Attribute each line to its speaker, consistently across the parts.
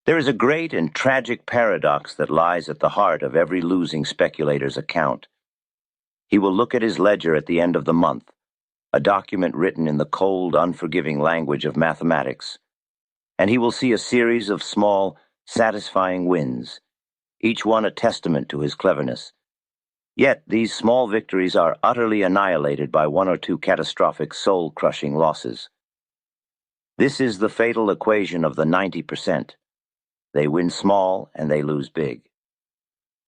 Speaker 1: There is a great and tragic paradox that lies at the heart of every losing speculator's account. He will look at his ledger at the end of the month, a document written in the cold, unforgiving language of mathematics, and he will see a series of small, satisfying wins, each one a testament to his cleverness. Yet these small victories are utterly annihilated by one or two catastrophic, soul-crushing losses. This is the fatal equation of the 90%. They win small and they lose big.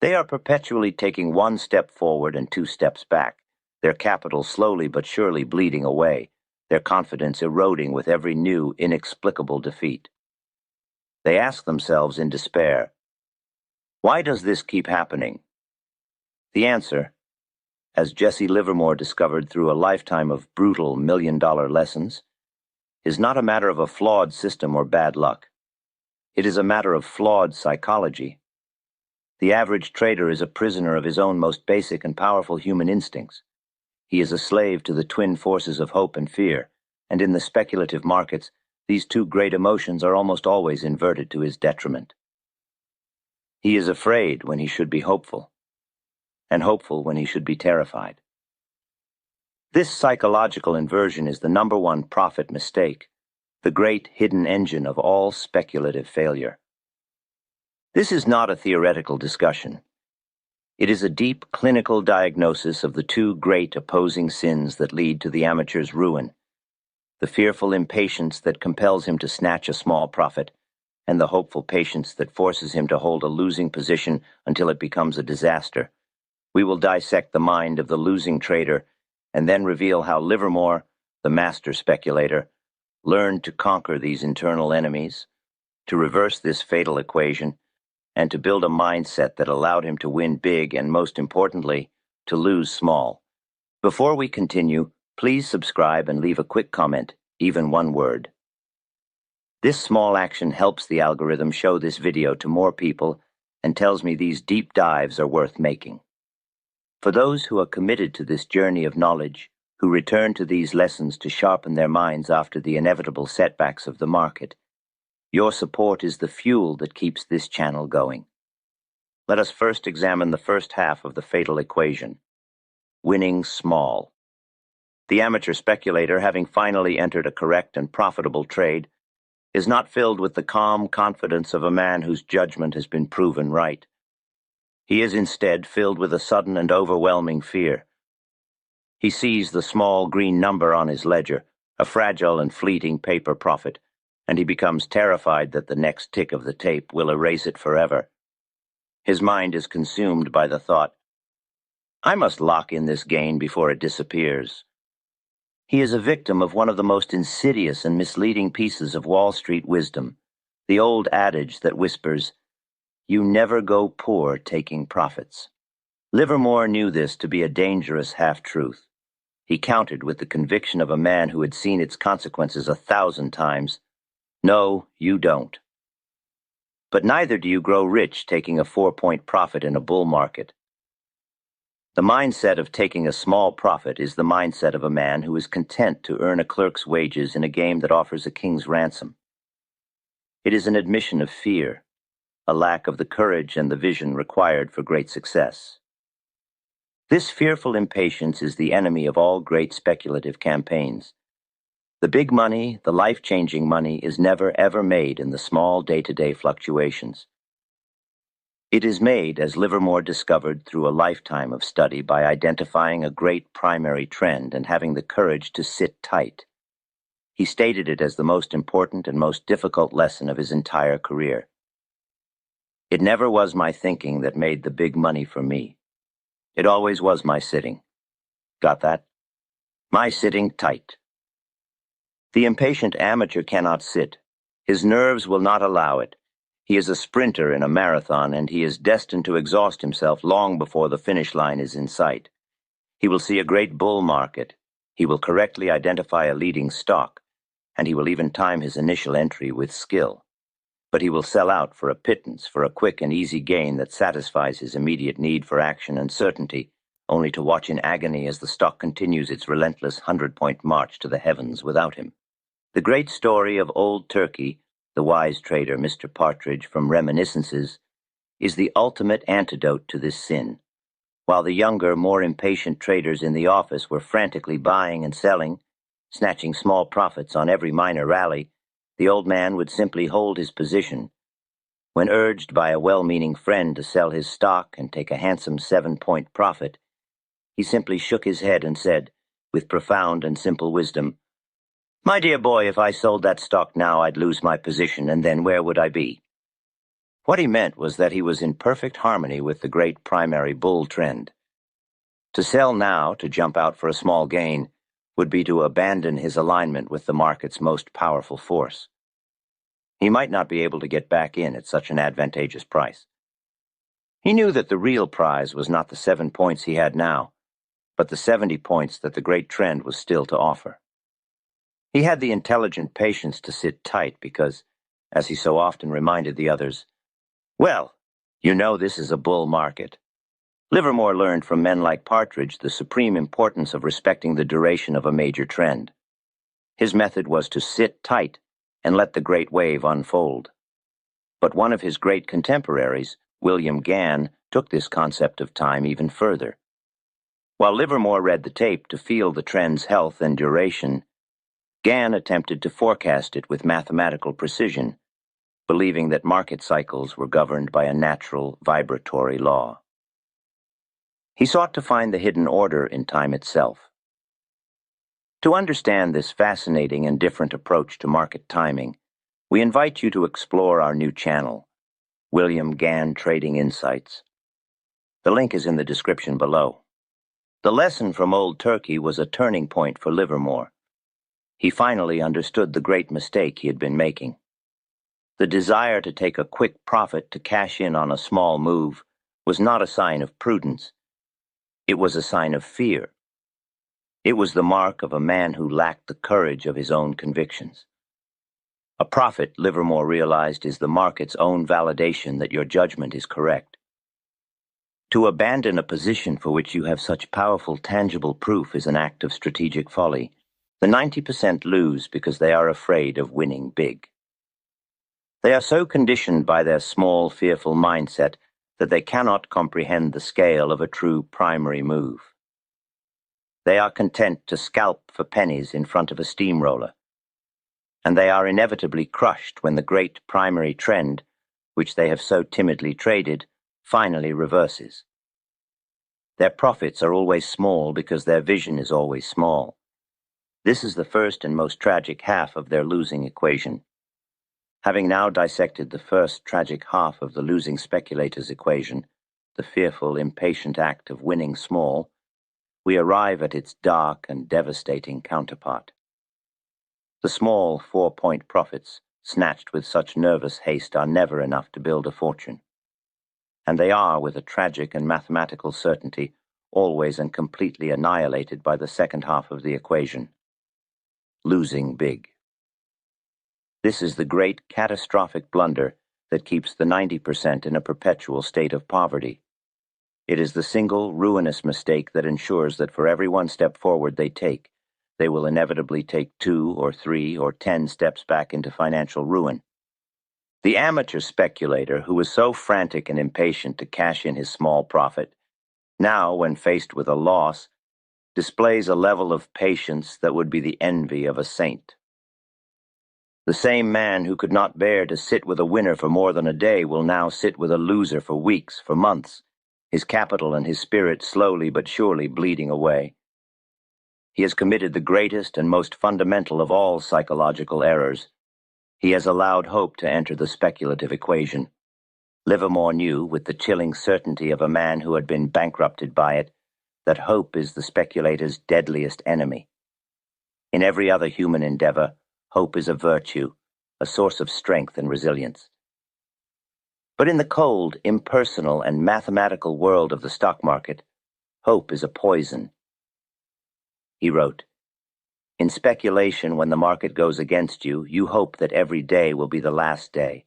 Speaker 1: They are perpetually taking one step forward and two steps back, their capital slowly but surely bleeding away, their confidence eroding with every new, inexplicable defeat. They ask themselves in despair, why does this keep happening? The answer, as Jesse Livermore discovered through a lifetime of brutal million-dollar lessons, is not a matter of a flawed system or bad luck. It is a matter of flawed psychology. The average trader is a prisoner of his own most basic and powerful human instincts. He is a slave to the twin forces of hope and fear, and in the speculative markets, these two great emotions are almost always inverted to his detriment. He is afraid when he should be hopeful, and hopeful when he should be terrified. This psychological inversion is the #1 profit mistake, the great hidden engine of all speculative failure. This is not a theoretical discussion. It is a deep clinical diagnosis of the two great opposing sins that lead to the amateur's ruin: the fearful impatience that compels him to snatch a small profit, and the hopeful patience that forces him to hold a losing position until it becomes a disaster. We will dissect the mind of the losing trader and then reveal how Livermore, the master speculator, learned to conquer these internal enemies, to reverse this fatal equation, and to build a mindset that allowed him to win big and, most importantly, to lose small. Before we continue, please subscribe and leave a quick comment, even one word. This small action helps the algorithm show this video to more people and tells me these deep dives are worth making. For those who are committed to this journey of knowledge, who return to these lessons to sharpen their minds after the inevitable setbacks of the market, your support is the fuel that keeps this channel going. Let us first examine the first half of the fatal equation: winning small. The amateur speculator, having finally entered a correct and profitable trade, is not filled with the calm confidence of a man whose judgment has been proven right. He is instead filled with a sudden and overwhelming fear. He sees the small green number on his ledger, a fragile and fleeting paper profit, and he becomes terrified that the next tick of the tape will erase it forever. His mind is consumed by the thought, I must lock in this gain before it disappears. He is a victim of one of the most insidious and misleading pieces of Wall Street wisdom, the old adage that whispers, you never go poor taking profits. Livermore knew this to be a dangerous half-truth. He countered with the conviction of a man who had seen its consequences 1,000 times. No, you don't. But neither do you grow rich taking a 4-point profit in a bull market. The mindset of taking a small profit is the mindset of a man who is content to earn a clerk's wages in a game that offers a king's ransom. It is an admission of fear, a lack of the courage and the vision required for great success. This fearful impatience is the enemy of all great speculative campaigns. The big money, the life-changing money, is never ever made in the small day-to-day fluctuations. It is made, as Livermore discovered through a lifetime of study, by identifying a great primary trend and having the courage to sit tight. He stated it as the most important and most difficult lesson of his entire career. It never was my thinking that made the big money for me. It always was my sitting. Got that? My sitting tight. The impatient amateur cannot sit. His nerves will not allow it. He is a sprinter in a marathon, and he is destined to exhaust himself long before the finish line is in sight. He will see a great bull market. He will correctly identify a leading stock, and he will even time his initial entry with skill. But he will sell out for a pittance, for a quick and easy gain that satisfies his immediate need for action and certainty, only to watch in agony as the stock continues its relentless 100-point march to the heavens without him. The great story of Old Turkey the wise trader Mr. Partridge from Reminiscences, is the ultimate antidote to this sin. While the younger, more impatient traders in the office were frantically buying and selling, snatching small profits on every minor rally, the old man would simply hold his position. When urged by a well-meaning friend to sell his stock and take a handsome 7-point profit, he simply shook his head and said, with profound and simple wisdom, "My dear boy, if I sold that stock now, I'd lose my position, and then where would I be?" What he meant was that he was in perfect harmony with the great primary bull trend. To sell now, to jump out for a small gain, would be to abandon his alignment with the market's most powerful force. He might not be able to get back in at such an advantageous price. He knew that the real prize was not the 7 points he had now, but the 70 points that the great trend was still to offer. He had the intelligent patience to sit tight because, as he so often reminded the others, "Well, you know this is a bull market." Livermore learned from men like Partridge the supreme importance of respecting the duration of a major trend. His method was to sit tight and let the great wave unfold. But one of his great contemporaries, William Gann, took this concept of time even further. While Livermore read the tape to feel the trend's health and duration, Gann attempted to forecast it with mathematical precision, believing that market cycles were governed by a natural, vibratory law. He sought to find the hidden order in time itself. To understand this fascinating and different approach to market timing, we invite you to explore our new channel, William Gann Trading Insights. The link is in the description below. The lesson from Old Turkey was a turning point for Livermore. He finally understood the great mistake he had been making. The desire to take a quick profit to cash in on a small move was not a sign of prudence. It was a sign of fear. It was the mark of a man who lacked the courage of his own convictions. A profit, Livermore realized, is the market's own validation that your judgment is correct. To abandon a position for which you have such powerful, tangible proof is an act of strategic folly. The 90% lose because they are afraid of winning big. They are so conditioned by their small, fearful mindset that they cannot comprehend the scale of a true primary move. They are content to scalp for pennies in front of a steamroller, and they are inevitably crushed when the great primary trend, which they have so timidly traded, finally reverses. Their profits are always small because their vision is always small. This is the first and most tragic half of their losing equation. Having now dissected the first tragic half of the losing speculator's equation, the fearful, impatient act of winning small, we arrive at its dark and devastating counterpart. The small 4-point profits, snatched with such nervous haste, are never enough to build a fortune. And they are, with a tragic and mathematical certainty, always and completely annihilated by the second half of the equation. Losing big. This is the great catastrophic blunder that keeps the 90% in a perpetual state of poverty. It is the single ruinous mistake that ensures that for every 1 step forward they take, they will inevitably take 2 or 3 or 10 steps back into financial ruin. The amateur speculator, who was so frantic and impatient to cash in his small profit, now, when faced with a loss, displays a level of patience that would be the envy of a saint. The same man who could not bear to sit with a winner for more than a day will now sit with a loser for weeks, for months, his capital and his spirit slowly but surely bleeding away. He has committed the greatest and most fundamental of all psychological errors. He has allowed hope to enter the speculative equation. Livermore knew, with the chilling certainty of a man who had been bankrupted by it, that hope is the speculator's deadliest enemy. In every other human endeavor, hope is a virtue, a source of strength and resilience. But in the cold, impersonal, and mathematical world of the stock market, hope is a poison. He wrote, "In speculation, when the market goes against you, you hope that every day will be the last day,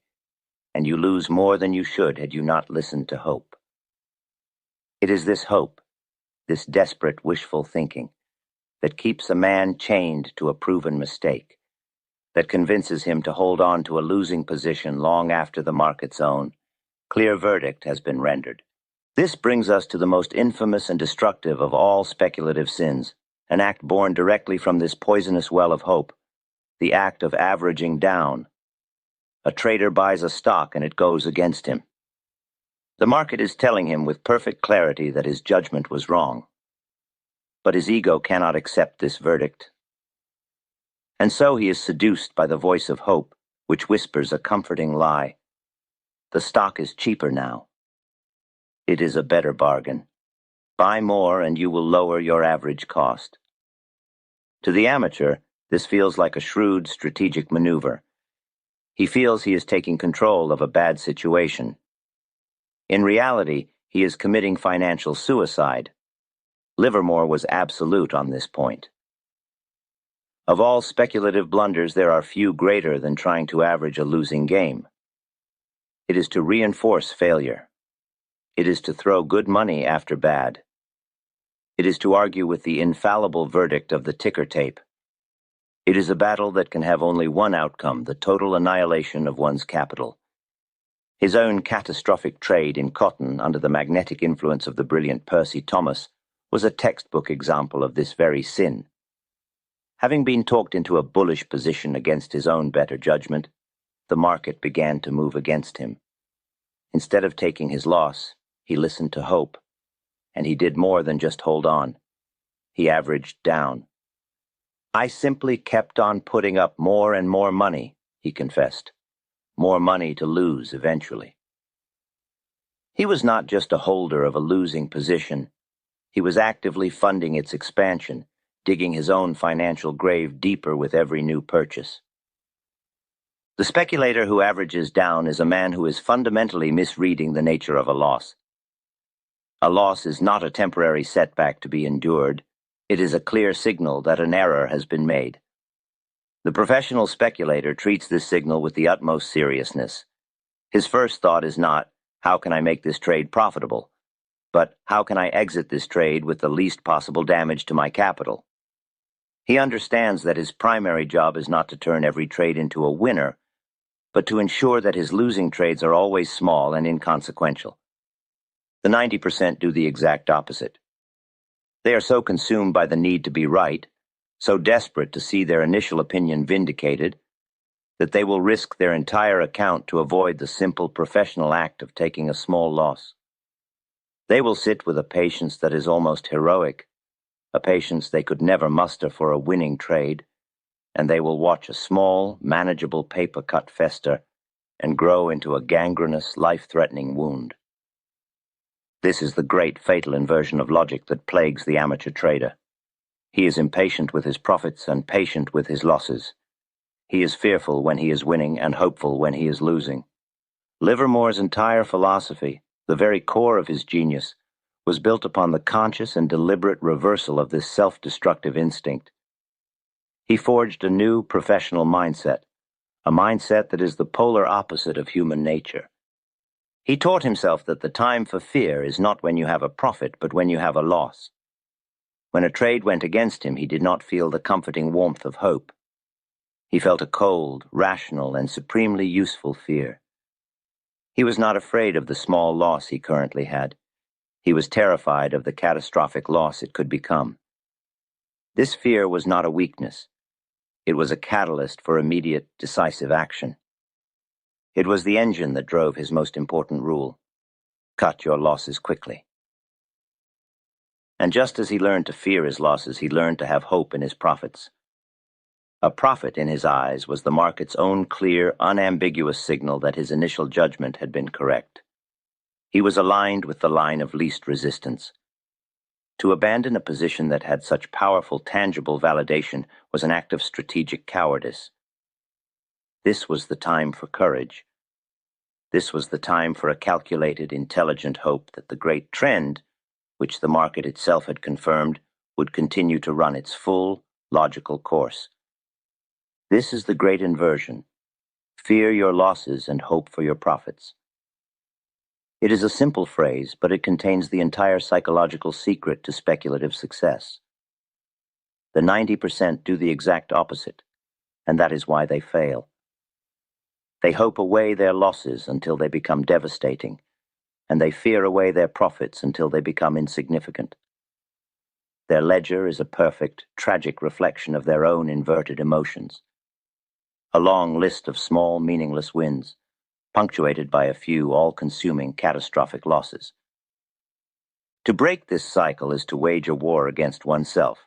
Speaker 1: and you lose more than you should had you not listened to hope. It is this hope, this desperate wishful thinking, that keeps a man chained to a proven mistake, that convinces him to hold on to a losing position long after the market's own clear verdict has been rendered. This brings us to the most infamous and destructive of all speculative sins, an act born directly from this poisonous well of hope, the act of averaging down. A trader buys a stock and it goes against him. The market is telling him with perfect clarity that his judgment was wrong. But his ego cannot accept this verdict. And so he is seduced by the voice of hope, which whispers a comforting lie. The stock is cheaper now. It is a better bargain. Buy more and you will lower your average cost. To the amateur, this feels like a shrewd strategic maneuver. He feels he is taking control of a bad situation. In reality, he is committing financial suicide. Livermore was absolute on this point. Of all speculative blunders, there are few greater than trying to average a losing game. It is to reinforce failure. It is to throw good money after bad. It is to argue with the infallible verdict of the ticker tape. It is a battle that can have only one outcome, the total annihilation of one's capital. His own catastrophic trade in cotton under the magnetic influence of the brilliant Percy Thomas was a textbook example of this very sin. Having been talked into a bullish position against his own better judgment, the market began to move against him. Instead of taking his loss, he listened to hope, and he did more than just hold on. He averaged down. I simply kept on putting up more and more money, he confessed. More money to lose eventually. He was not just a holder of a losing position. He was actively funding its expansion, digging his own financial grave deeper with every new purchase. The speculator who averages down is a man who is fundamentally misreading the nature of a loss. A loss is not a temporary setback to be endured. It is a clear signal that an error has been made. The professional speculator treats this signal with the utmost seriousness. His first thought is not, how can I make this trade profitable? But how can I exit this trade with the least possible damage to my capital? He understands that his primary job is not to turn every trade into a winner, but to ensure that his losing trades are always small and inconsequential. The 90% do the exact opposite. They are so consumed by the need to be right, so desperate to see their initial opinion vindicated, that they will risk their entire account to avoid the simple professional act of taking a small loss. They will sit with a patience that is almost heroic, a patience they could never muster for a winning trade, and they will watch a small, manageable paper cut fester and grow into a gangrenous, life-threatening wound. This is the great fatal inversion of logic that plagues the amateur trader. He is impatient with his profits and patient with his losses. He is fearful when he is winning and hopeful when he is losing. Livermore's entire philosophy, the very core of his genius, was built upon the conscious and deliberate reversal of this self-destructive instinct. He forged a new professional mindset, a mindset that is the polar opposite of human nature. He taught himself that the time for fear is not when you have a profit, but when you have a loss. When a trade went against him, he did not feel the comforting warmth of hope. He felt a cold, rational, and supremely useful fear. He was not afraid of the small loss he currently had. He was terrified of the catastrophic loss it could become. This fear was not a weakness. It was a catalyst for immediate, decisive action. It was the engine that drove his most important rule: cut your losses quickly. And just as he learned to fear his losses, he learned to have hope in his profits. A profit in his eyes was the market's own clear, unambiguous signal that his initial judgment had been correct. He was aligned with the line of least resistance. To abandon a position that had such powerful, tangible validation was an act of strategic cowardice. This was the time for courage. This was the time for a calculated, intelligent hope that the great trend, which the market itself had confirmed, would continue to run its full, logical course. This is the great inversion. Fear your losses and hope for your profits. It is a simple phrase, but it contains the entire psychological secret to speculative success. The 90% do the exact opposite, and that is why they fail. They hope away their losses until they become devastating, and they fear away their profits until they become insignificant. Their ledger is a perfect, tragic reflection of their own inverted emotions. A long list of small, meaningless wins, punctuated by a few all-consuming catastrophic losses. To break this cycle is to wage a war against oneself.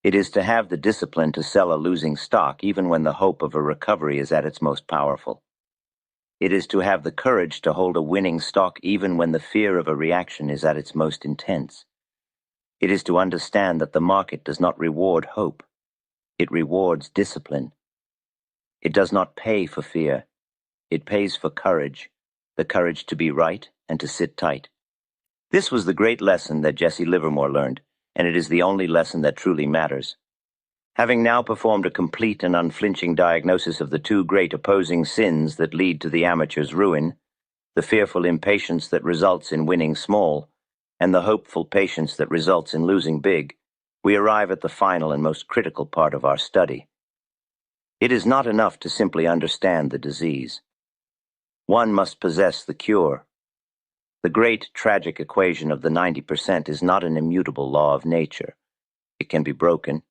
Speaker 1: It is to have the discipline to sell a losing stock even when the hope of a recovery is at its most powerful. It is to have the courage to hold a winning stock even when the fear of a reaction is at its most intense. It is to understand that the market does not reward hope. It rewards discipline. It does not pay for fear. It pays for courage, the courage to be right and to sit tight. This was the great lesson that Jesse Livermore learned, and it is the only lesson that truly matters. Having now performed a complete and unflinching diagnosis of the two great opposing sins that lead to the amateur's ruin, the fearful impatience that results in winning small, and the hopeful patience that results in losing big, we arrive at the final and most critical part of our study. It is not enough to simply understand the disease. One must possess the cure. The great tragic equation of the 90% is not an immutable law of nature. It can be broken.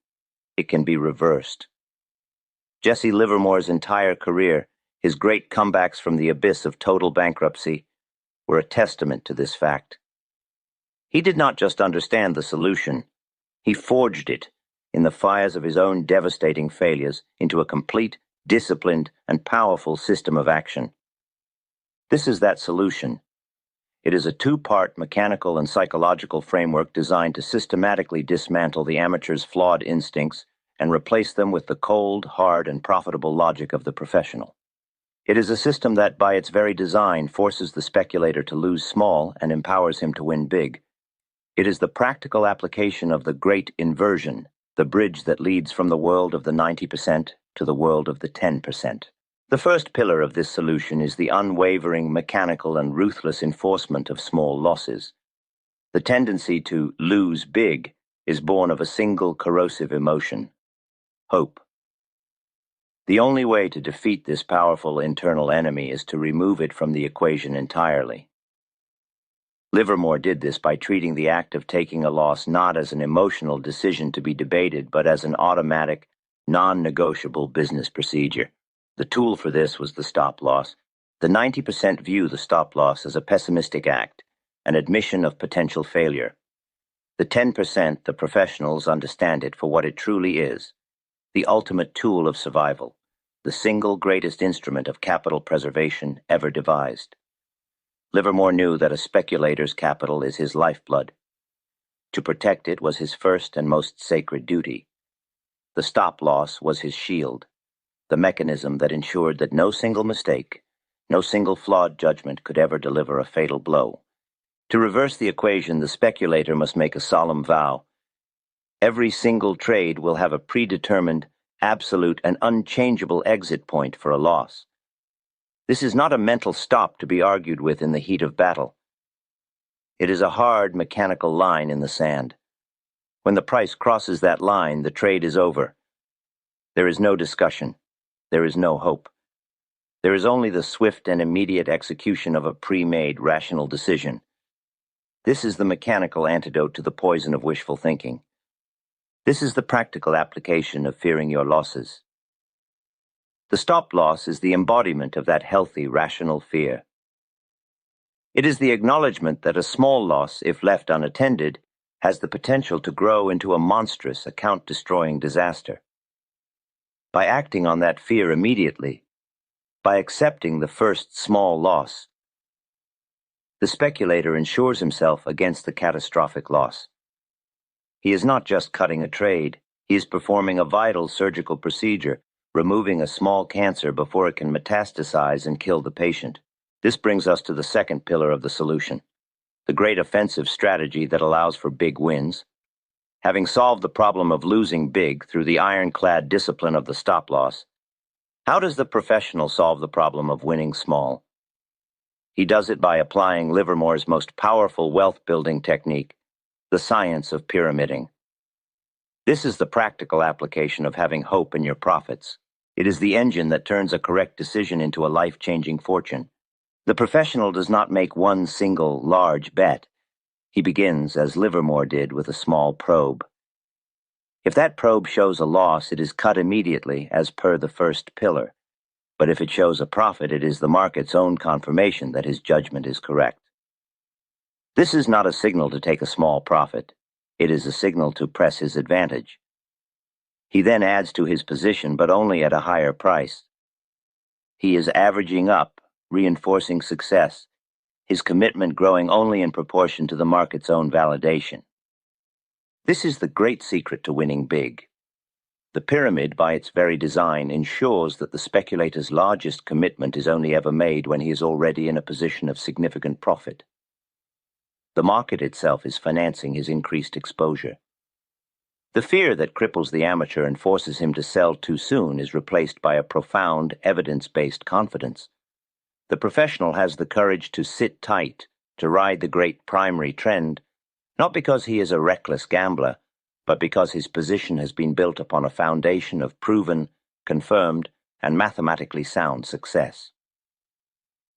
Speaker 1: It can be reversed. Jesse Livermore's entire career, his great comebacks from the abyss of total bankruptcy, were a testament to this fact. He did not just understand the solution. He forged it, in the fires of his own devastating failures, into a complete, disciplined, and powerful system of action. This is that solution. It is a two-part mechanical and psychological framework designed to systematically dismantle the amateur's flawed instincts and replace them with the cold, hard, and profitable logic of the professional. It is a system that, by its very design, forces the speculator to lose small and empowers him to win big. It is the practical application of the great inversion, the bridge that leads from the world of the 90% to the world of the 10%. The first pillar of this solution is the unwavering, mechanical, and ruthless enforcement of small losses. The tendency to lose big is born of a single corrosive emotion: hope. The only way to defeat this powerful internal enemy is to remove it from the equation entirely. Livermore did this by treating the act of taking a loss not as an emotional decision to be debated, but as an automatic, non-negotiable business procedure. The tool for this was the stop-loss. The 90% view the stop-loss as a pessimistic act, an admission of potential failure. The 10%, the professionals, understand it for what it truly is: the ultimate tool of survival, the single greatest instrument of capital preservation ever devised. Livermore knew that a speculator's capital is his lifeblood. To protect it was his first and most sacred duty. The stop-loss was his shield, the mechanism that ensured that no single mistake, no single flawed judgment could ever deliver a fatal blow. To reverse the equation, the speculator must make a solemn vow. Every single trade will have a predetermined, absolute, and unchangeable exit point for a loss. This is not a mental stop to be argued with in the heat of battle. It is a hard, mechanical line in the sand. When the price crosses that line, the trade is over. There is no discussion. There is no hope. There is only the swift and immediate execution of a pre-made, rational decision. This is the mechanical antidote to the poison of wishful thinking. This is the practical application of fearing your losses. The stop-loss is the embodiment of that healthy, rational fear. It is the acknowledgement that a small loss, if left unattended, has the potential to grow into a monstrous, account-destroying disaster. By acting on that fear immediately, by accepting the first small loss, the speculator insures himself against the catastrophic loss. He is not just cutting a trade, he is performing a vital surgical procedure, removing a small cancer before it can metastasize and kill the patient. This brings us to the second pillar of the solution, the great offensive strategy that allows for big wins. Having solved the problem of losing big through the ironclad discipline of the stop-loss, how does the professional solve the problem of winning small? He does it by applying Livermore's most powerful wealth-building technique, the science of pyramiding. This is the practical application of having hope in your profits. It is the engine that turns a correct decision into a life-changing fortune. The professional does not make one single, large bet. He begins, as Livermore did, with a small probe. If that probe shows a loss, it is cut immediately, as per the first pillar. But if it shows a profit, it is the market's own confirmation that his judgment is correct. This is not a signal to take a small profit. It is a signal to press his advantage. He then adds to his position, but only at a higher price. He is averaging up, reinforcing success, his commitment growing only in proportion to the market's own validation. This is the great secret to winning big. The pyramid, by its very design, ensures that the speculator's largest commitment is only ever made when he is already in a position of significant profit. The market itself is financing his increased exposure. The fear that cripples the amateur and forces him to sell too soon is replaced by a profound, evidence-based confidence. The professional has the courage to sit tight, to ride the great primary trend, not because he is a reckless gambler, but because his position has been built upon a foundation of proven, confirmed, and mathematically sound success.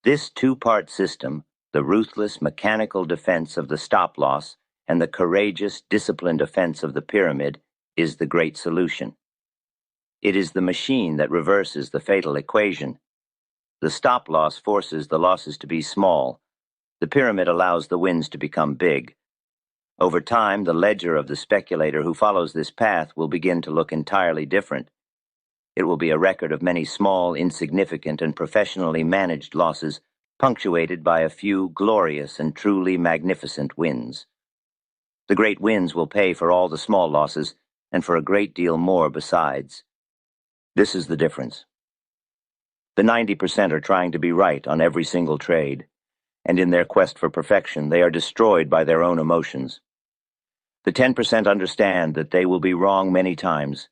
Speaker 1: This two-part system, the ruthless, mechanical defense of the stop-loss and the courageous, disciplined offense of the pyramid, is the great solution. It is the machine that reverses the fatal equation. The stop-loss forces the losses to be small. The pyramid allows the wins to become big. Over time, the ledger of the speculator who follows this path will begin to look entirely different. It will be a record of many small, insignificant, and professionally managed losses, punctuated by a few glorious and truly magnificent wins. The great wins will pay for all the small losses, and for a great deal more besides. This is the difference. The 90% are trying to be right on every single trade, and in their quest for perfection, they are destroyed by their own emotions. The 10% understand that they will be wrong many times,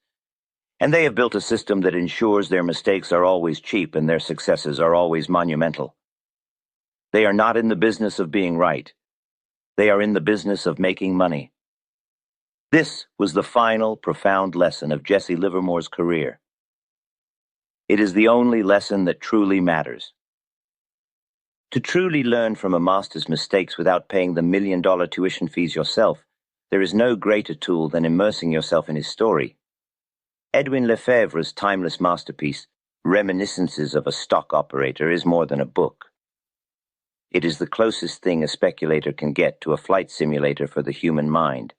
Speaker 1: and they have built a system that ensures their mistakes are always cheap and their successes are always monumental. They are not in the business of being right. They are in the business of making money. This was the final, profound lesson of Jesse Livermore's career. It is the only lesson that truly matters. To truly learn from a master's mistakes without paying the million-dollar tuition fees yourself, there is no greater tool than immersing yourself in his story. Edwin Lefebvre's timeless masterpiece, Reminiscences of a Stock Operator, is more than a book. It is the closest thing a speculator can get to a flight simulator for the human mind.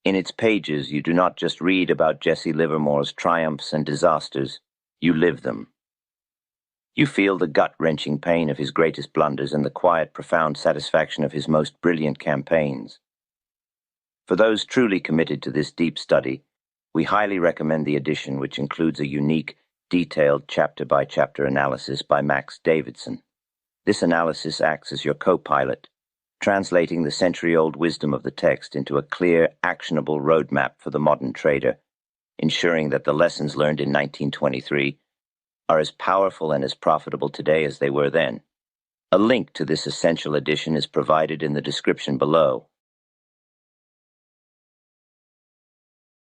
Speaker 1: In its pages, you do not just read about Jesse Livermore's triumphs and disasters, you live them. You feel the gut-wrenching pain of his greatest blunders and the quiet, profound satisfaction of his most brilliant campaigns. For those truly committed to this deep study, we highly recommend the edition, which includes a unique, detailed chapter-by-chapter analysis by Max Davidson. This analysis acts as your co-pilot, translating the century-old wisdom of the text into a clear, actionable roadmap for the modern trader, ensuring that the lessons learned in 1923 are as powerful and as profitable today as they were then. A link to this essential edition is provided in the description below.